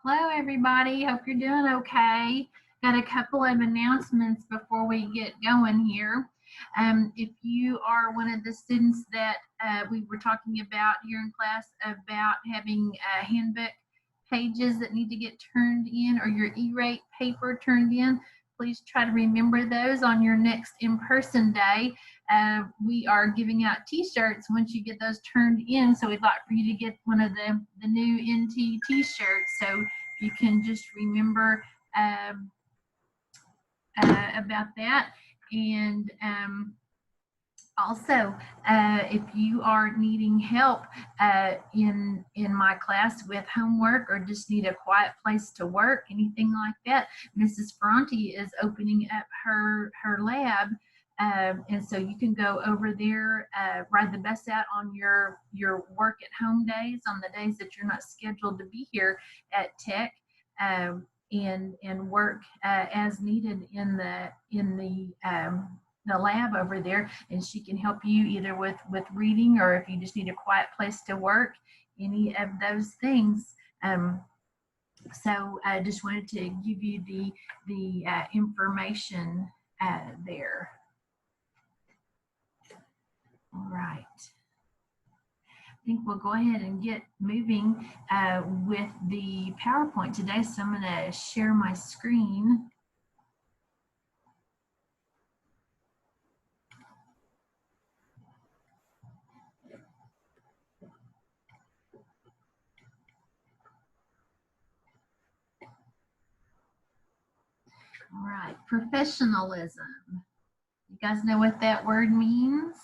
Hello, everybody. Hope you're doing okay. Got a couple of announcements before we get going here. If you are one of the students that we were talking about here in class about having handbook pages that need to get turned in or your E-rate paper turned in, please try to remember those on your next in-person day. We are giving out t-shirts once you get those turned in, so we'd like for you to get one of the new NT t-shirts, so you can just remember about that. And also, if you are needing help in my class with homework or just need a quiet place to work, anything like that, Mrs. Ferranti is opening up her lab, and so you can go over there, ride the bus out on your work at home days, on the days that you're not scheduled to be here at Tech, and work as needed in the lab over there, and she can help you either with reading, or if you just need a quiet place to work, any of those things. So I just wanted to give you the information there. All right. I think we'll go ahead and get moving with the PowerPoint today. So I'm going to share my screen. All right, professionalism. You guys know what that word means?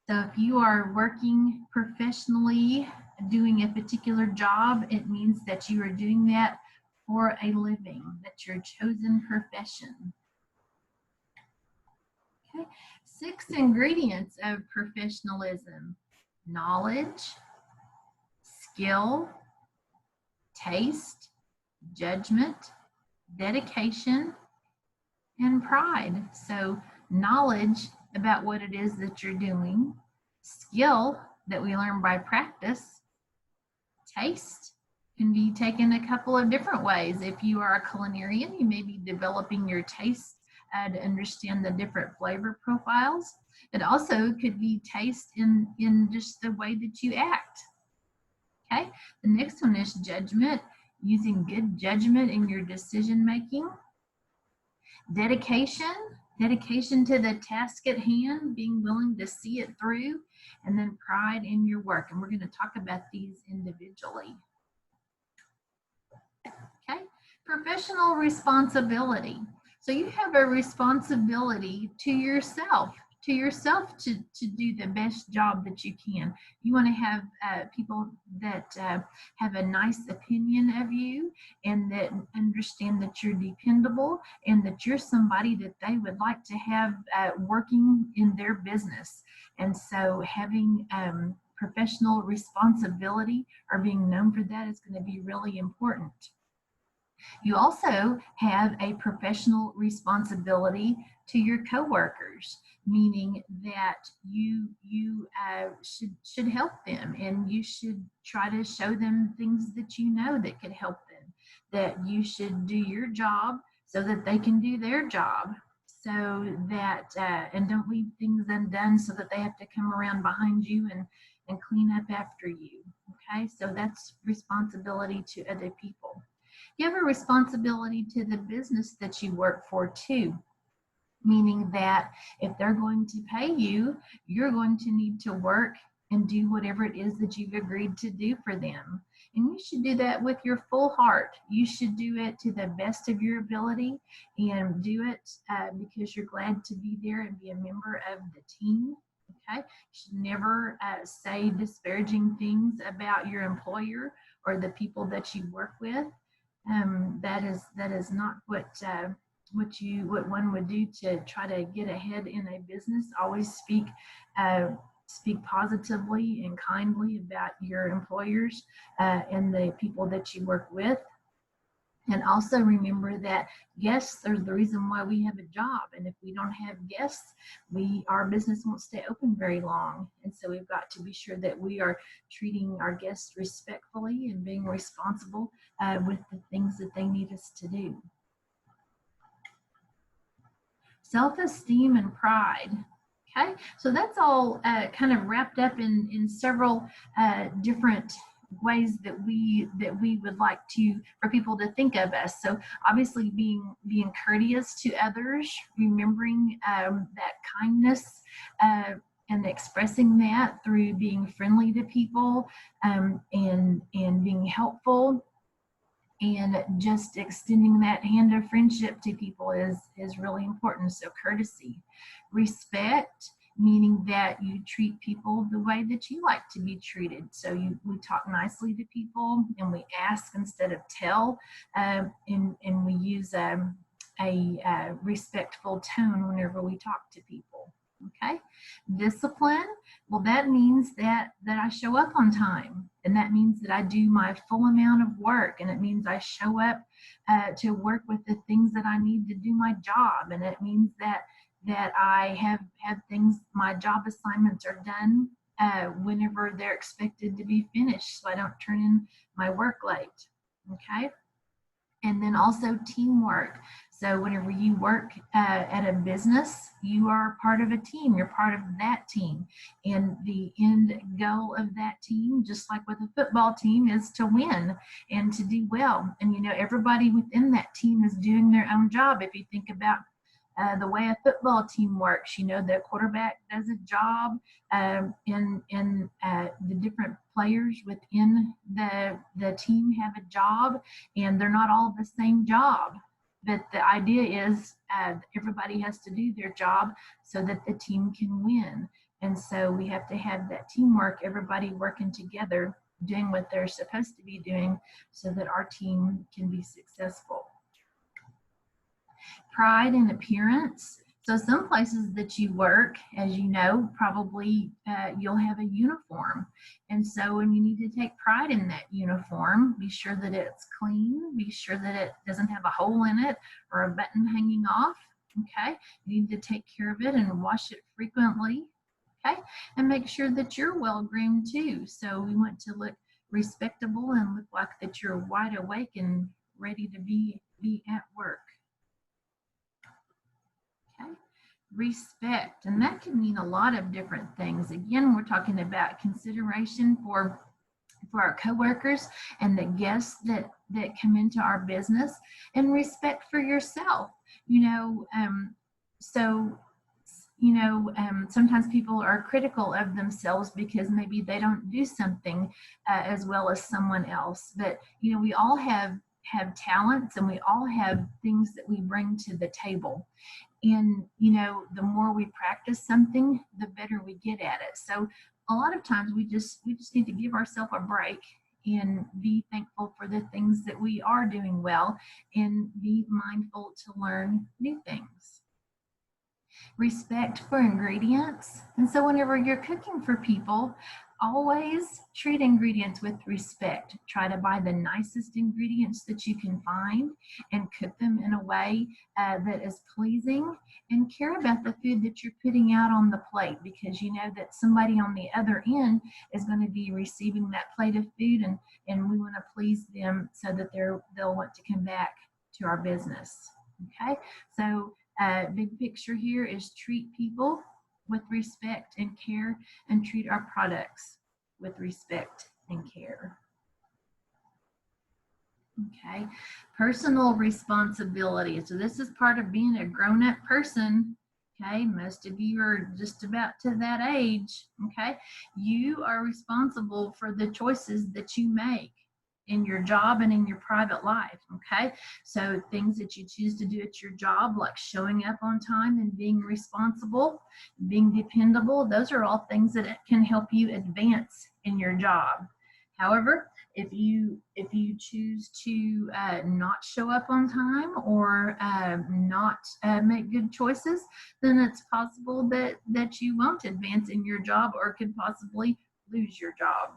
So if you are working professionally, doing a particular job, it means that you are doing that for a living, that's your chosen profession. Okay, 6 ingredients of professionalism: knowledge, skill, taste, judgment, dedication, and pride. So knowledge about what it is that you're doing, skill that we learn by practice, taste can be taken a couple of different ways. If you are a culinarian, you may be developing your taste to understand the different flavor profiles. It also could be taste in just the way that you act. Okay, the next one is judgment, using good judgment in your decision making. Dedication to the task at hand, being willing to see it through, and then pride in your work. And we're going to talk about these individually. Okay, professional responsibility. So you have a responsibility to yourself to do the best job that you can. You want to have people that have a nice opinion of you, and that understand that you're dependable, and that you're somebody that they would like to have working in their business. And so having professional responsibility, or being known for that, is going to be really important. You also have a professional responsibility to your coworkers, meaning that you should help them, and you should try to show them things that you know that could help them, that you should do your job so that they can do their job, so that and don't leave things undone so that they have to come around behind you and clean up after you. Okay, so that's responsibility to other people. You have a responsibility to the business that you work for too, meaning that if they're going to pay you, you're going to need to work and do whatever it is that you've agreed to do for them. And you should do that with your full heart. You should do it to the best of your ability, and do it because you're glad to be there and be a member of the team. Okay, you should never say disparaging things about your employer or the people that you work with. That is not what one would do to try to get ahead in a business. Always speak positively and kindly about your employers and the people that you work with. And also remember that guests are the reason why we have a job. And if we don't have guests, our business won't stay open very long. And so we've got to be sure that we are treating our guests respectfully and being responsible with the things that they need us to do. Self-esteem and pride. Okay, so that's all kind of wrapped up in several different ways that we would like for people to think of us. So obviously being courteous to others, remembering that kindness and expressing that through being friendly to people, and being helpful, and just extending that hand of friendship to people is really important. So courtesy. Respect, meaning that you treat people the way that you like to be treated. So we talk nicely to people, and we ask instead of tell, and we use a respectful tone whenever we talk to people. Okay. Discipline, well, that means that I show up on time, and that means that I do my full amount of work, and it means I show up to work with the things that I need to do my job, and it means that I have things, my job assignments are done whenever they're expected to be finished, so I don't turn in my work late. Okay. And then also teamwork. So whenever you work at a business, you are part of a team. You're part of that team. And the end goal of that team, just like with a football team, is to win and to do well. And, you know, everybody within that team is doing their own job. If you think about the way a football team works, you know, the quarterback does a job, and the different players within the team have a job, and they're not all the same job. But the idea is everybody has to do their job so that the team can win. And so we have to have that teamwork, everybody working together, doing what they're supposed to be doing so that our team can be successful. Pride in appearance. So some places that you work, as you know, probably you'll have a uniform. And so when you need to take pride in that uniform, be sure that it's clean, be sure that it doesn't have a hole in it or a button hanging off. Okay, you need to take care of it and wash it frequently. Okay, and make sure that you're well groomed too. So we want to look respectable and look like that you're wide awake and ready to be at work. Okay. Respect, and that can mean a lot of different things. Again, we're talking about consideration for our coworkers and the guests that come into our business, and respect for yourself. You know, sometimes people are critical of themselves because maybe they don't do something as well as someone else. But you know, we all have talents, and we all have things that we bring to the table. And you know, the more we practice something, the better we get at it. So a lot of times we just need to give ourselves a break and be thankful for the things that we are doing well, and be mindful to learn new things. Respect for ingredients. And so whenever you're cooking for people, always treat ingredients with respect. Try to buy the nicest ingredients that you can find and cook them in a way that is pleasing, and care about the food that you're putting out on the plate, because you know that somebody on the other end is going to be receiving that plate of food, and we want to please them so that they'll want to come back to our business. Okay, so big picture here is treat people with respect and care, and treat our products with respect and care. Okay, personal responsibility. So this is part of being a grown-up person. Okay, most of you are just about to that age. Okay, you are responsible for the choices that you make in your job and in your private life. Okay, so things that you choose to do at your job, like showing up on time and being responsible, being dependable, those are all things that can help you advance in your job. However, if you choose to not show up on time, or not make good choices, then it's possible that you won't advance in your job, or could possibly lose your job.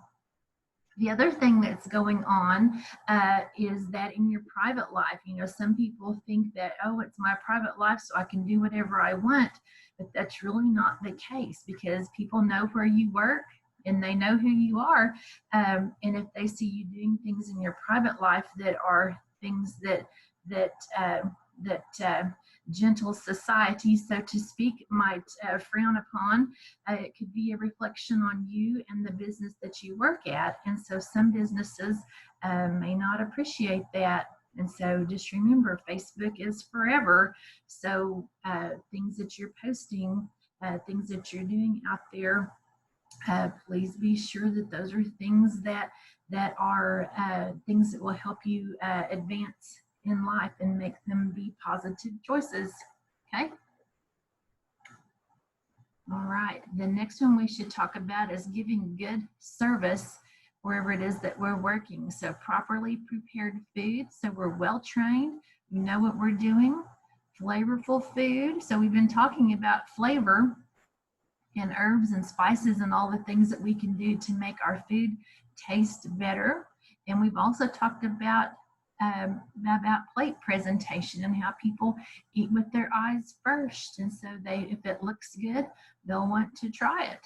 The other thing that's going on is that in your private life, you know, some people think that, oh, it's my private life, so I can do whatever I want. But that's really not the case, because people know where you work and they know who you are. And if they see you doing things in your private life that are things that uh, that gentle society, so to speak, might frown upon, it could be a reflection on you and the business that you work at. And so some businesses may not appreciate that. And so just remember, Facebook is forever. So things that you're posting, things that you're doing out there, please be sure that those are things that are things that will help you advance in life and make them be positive choices. Okay. All right. The next one we should talk about is giving good service wherever it is that we're working. So properly prepared food, so we're well trained, we know what we're doing. Flavorful food. So we've been talking about flavor and herbs and spices and all the things that we can do to make our food taste better. And we've also talked about plate presentation and how people eat with their eyes first. And so if it looks good, they'll want to try it.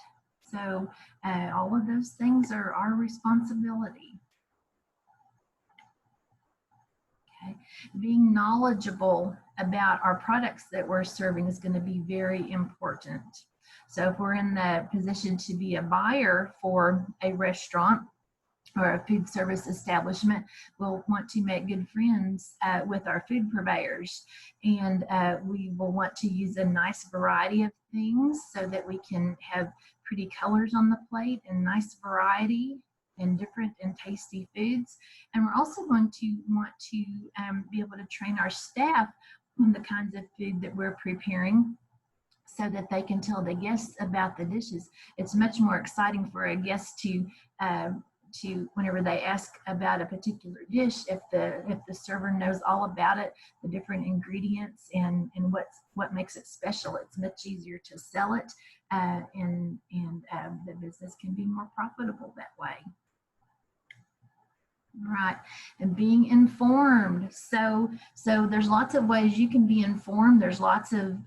So all of those things are our responsibility. Okay. Being knowledgeable about our products that we're serving is going to be very important. So if we're in the position to be a buyer for a restaurant or a food service establishment, we'll want to make good friends with our food purveyors. And we will want to use a nice variety of things so that we can have pretty colors on the plate and nice variety and different and tasty foods. And we're also going to want to be able to train our staff on the kinds of food that we're preparing, so that they can tell the guests about the dishes. It's much more exciting for a guest to whenever they ask about a particular dish, if the server knows all about it, the different ingredients and what makes it special. It's much easier to sell it, and the business can be more profitable that way. Right, and being informed. So there's lots of ways you can be informed. There's lots of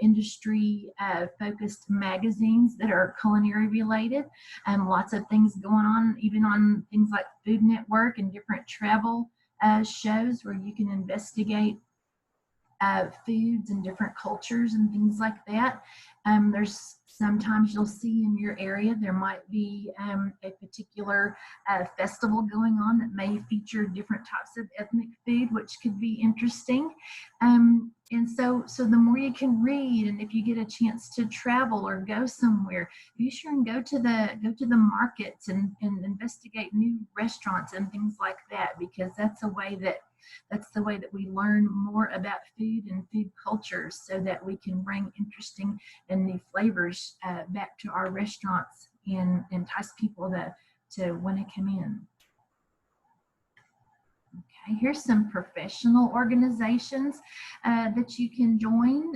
industry focused magazines that are culinary related, and lots of things going on, even on things like Food Network and different travel shows where you can investigate foods and different cultures and things like that. There's sometimes you'll see in your area there might be a particular festival going on that may feature different types of ethnic food, which could be interesting. And so the more you can read, and if you get a chance to travel or go somewhere, be sure and go to the markets and investigate new restaurants and things like that, because that's the way that we learn more about food and food cultures, so that we can bring interesting and new flavors back to our restaurants and entice people to want to come in. Okay, here's some professional organizations that you can join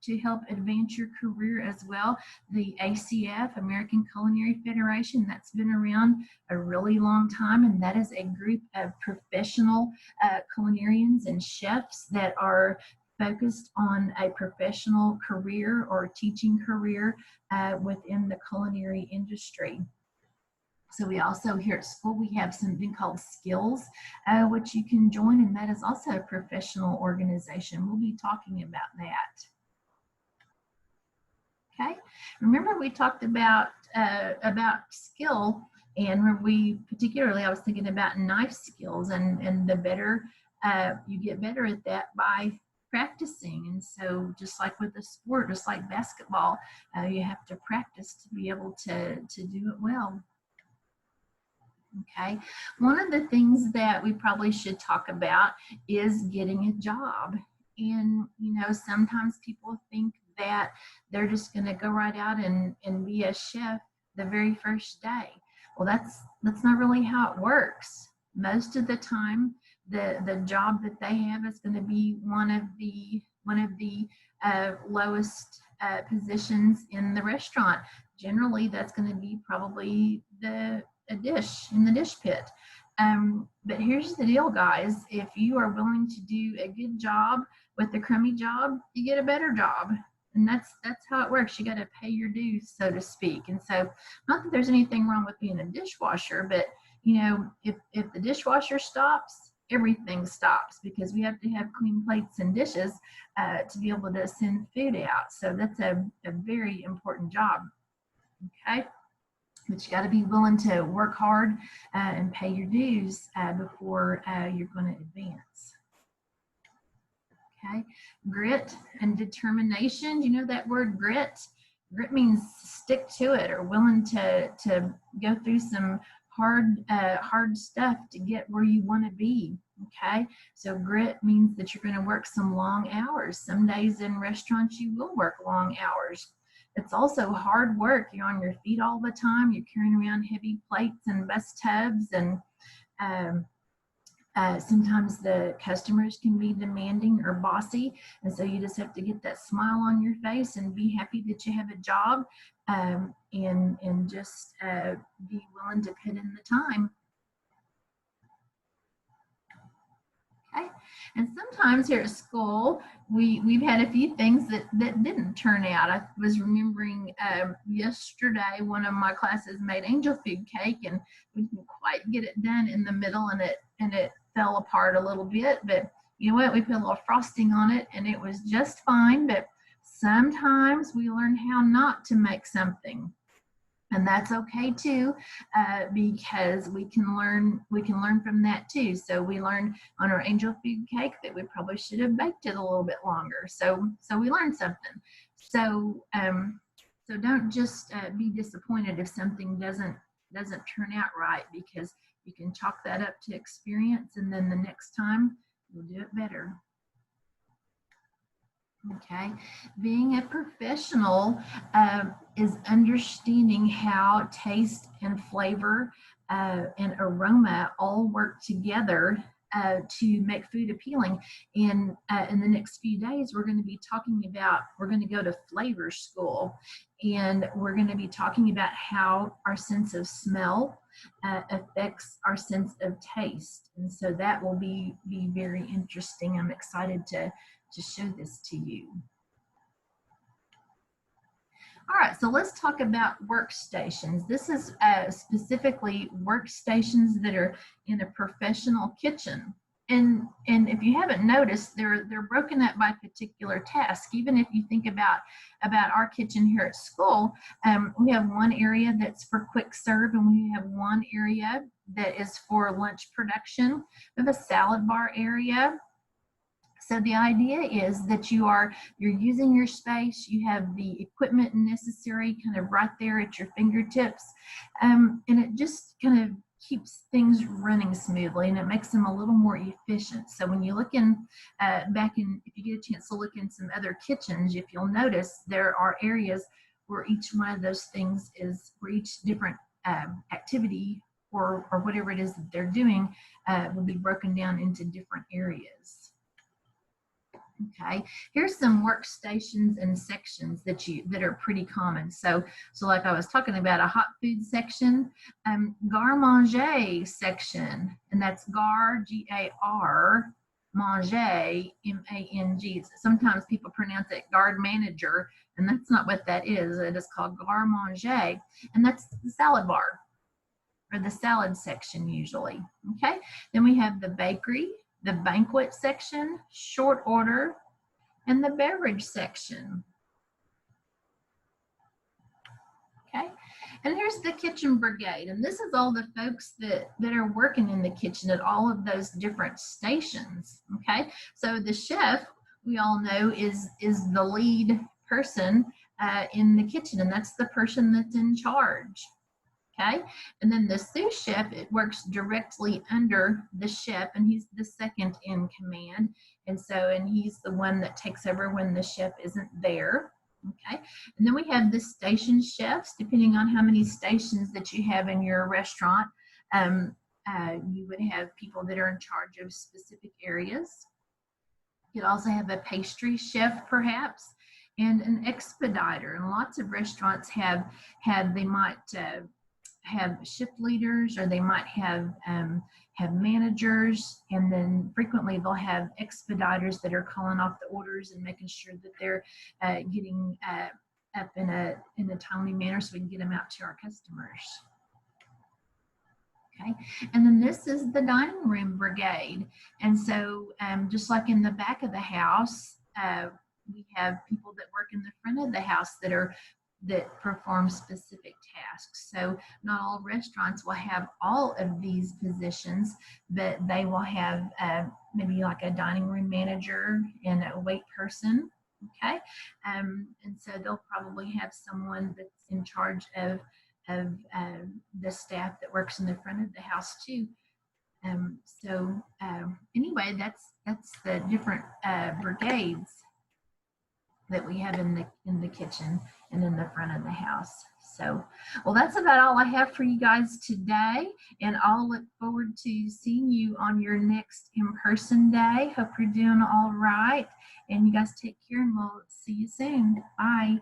to help advance your career as well. The ACF, American Culinary Federation, that's been around a really long time, and that is a group of professional culinarians and chefs that are focused on a professional career or teaching career within the culinary industry. So we also here at school, we have something called Skills, which you can join, and that is also a professional organization. We'll be talking about that. Okay, remember we talked about skill, and I was thinking about knife skills, and the better you get better at that by practicing. And so just like with a sport, just like basketball, you have to practice to be able to do it well. Okay, one of the things that we probably should talk about is getting a job. And sometimes people think that they're just going to go right out and be a chef the very first day. Well, that's not really how it works. Most of the time, the job that they have is going to be one of the lowest positions in the restaurant. Generally, that's going to be probably the a dish in the dish pit. But here's the deal, guys. If you are willing to do a good job with a crummy job, you get a better job. And that's how it works. You got to pay your dues, so to speak. And so, not that there's anything wrong with being a dishwasher, but you know, if the dishwasher stops, everything stops, because we have to have clean plates and dishes to be able to send food out. So that's a very important job. Okay. But you got to be willing to work hard and pay your dues before you're going to advance. Okay, grit and determination. You know that word grit? Grit means stick to it, or willing to go through some hard stuff to get where you want to be. Okay, so grit means that you're going to work some long hours. Some days in restaurants you will work long hours. It's also hard work. You're on your feet all the time. You're carrying around heavy plates and bus tubs, and sometimes the customers can be demanding or bossy, and so you just have to get that smile on your face and be happy that you have a job, and just be willing to put in the time. Okay. And sometimes here at school, we've had a few things that didn't turn out. I was remembering yesterday, one of my classes made angel food cake, and we didn't quite get it done in the middle, and it fell apart a little bit. But you know what? We put a little frosting on it, and it was just fine. But sometimes we learn how not to make something. And that's okay too, because we can learn from that too. So we learned on our angel food cake that we probably should have baked it a little bit longer. So we learned something. So so don't just be disappointed if something doesn't turn out right, because you can chalk that up to experience, and then the next time you'll do it better. Okay, being a professional is understanding how taste and flavor and aroma all work together to make food appealing. And in the next few days, we're going to go to flavor school, and we're going to be talking about how our sense of smell affects our sense of taste. And so that will be very interesting. I'm excited to show this to you. All right, so let's talk about workstations. This is specifically workstations that are in a professional kitchen. And if you haven't noticed, they're broken up by particular task. Even if you think about our kitchen here at school, we have one area that's for quick serve, and we have one area that is for lunch production. We have a salad bar area. So the idea is that you're using your space, you have the equipment necessary kind of right there at your fingertips, and it just kind of keeps things running smoothly, and it makes them a little more efficient. So when you look if you get a chance to look in some other kitchens, if you'll notice, there are areas where each one of those things where each different activity or whatever it is that they're doing will be broken down into different areas. Okay, here's some workstations and sections that are pretty common. So like I was talking about, a hot food section, garde manger section, and that's garde, G-A-R, manger, M-A-N-G. Sometimes people pronounce it garde manager, and that's not what that is. It is called garde manger, and that's the salad bar, or the salad section usually. Okay, then we have the bakery, the banquet section, short order, and the beverage section. Okay, and here's the kitchen brigade, and this is all the folks that are working in the kitchen at all of those different stations. Okay, so the chef, we all know, is the lead person in the kitchen, and that's the person that's in charge. Okay, and then the sous chef, it works directly under the chef, and he's the second in command, and he's the one that takes over when the chef isn't there. Okay, and then we have the station chefs. Depending on how many stations that you have in your restaurant, you would have people that are in charge of specific areas. You'd also have a pastry chef, perhaps, and an expediter. And lots of restaurants they might have shift leaders, or they might have managers, and then frequently they'll have expediters that are calling off the orders and making sure that they're getting up in a timely manner so we can get them out to our customers. Okay, and then this is the dining room brigade. And so just like in the back of the house, we have people that work in the front of the house that perform specific tasks. So not all restaurants will have all of these positions, but they will have maybe like a dining room manager and a wait person. Okay, and so they'll probably have someone that's in charge of the staff that works in the front of the house too. Anyway, that's the different brigades that we have in the kitchen and in the front of the house. So, well, that's about all I have for you guys today, and I'll look forward to seeing you on your next in-person day. Hope you're doing all right, and you guys take care, and we'll see you soon. Bye.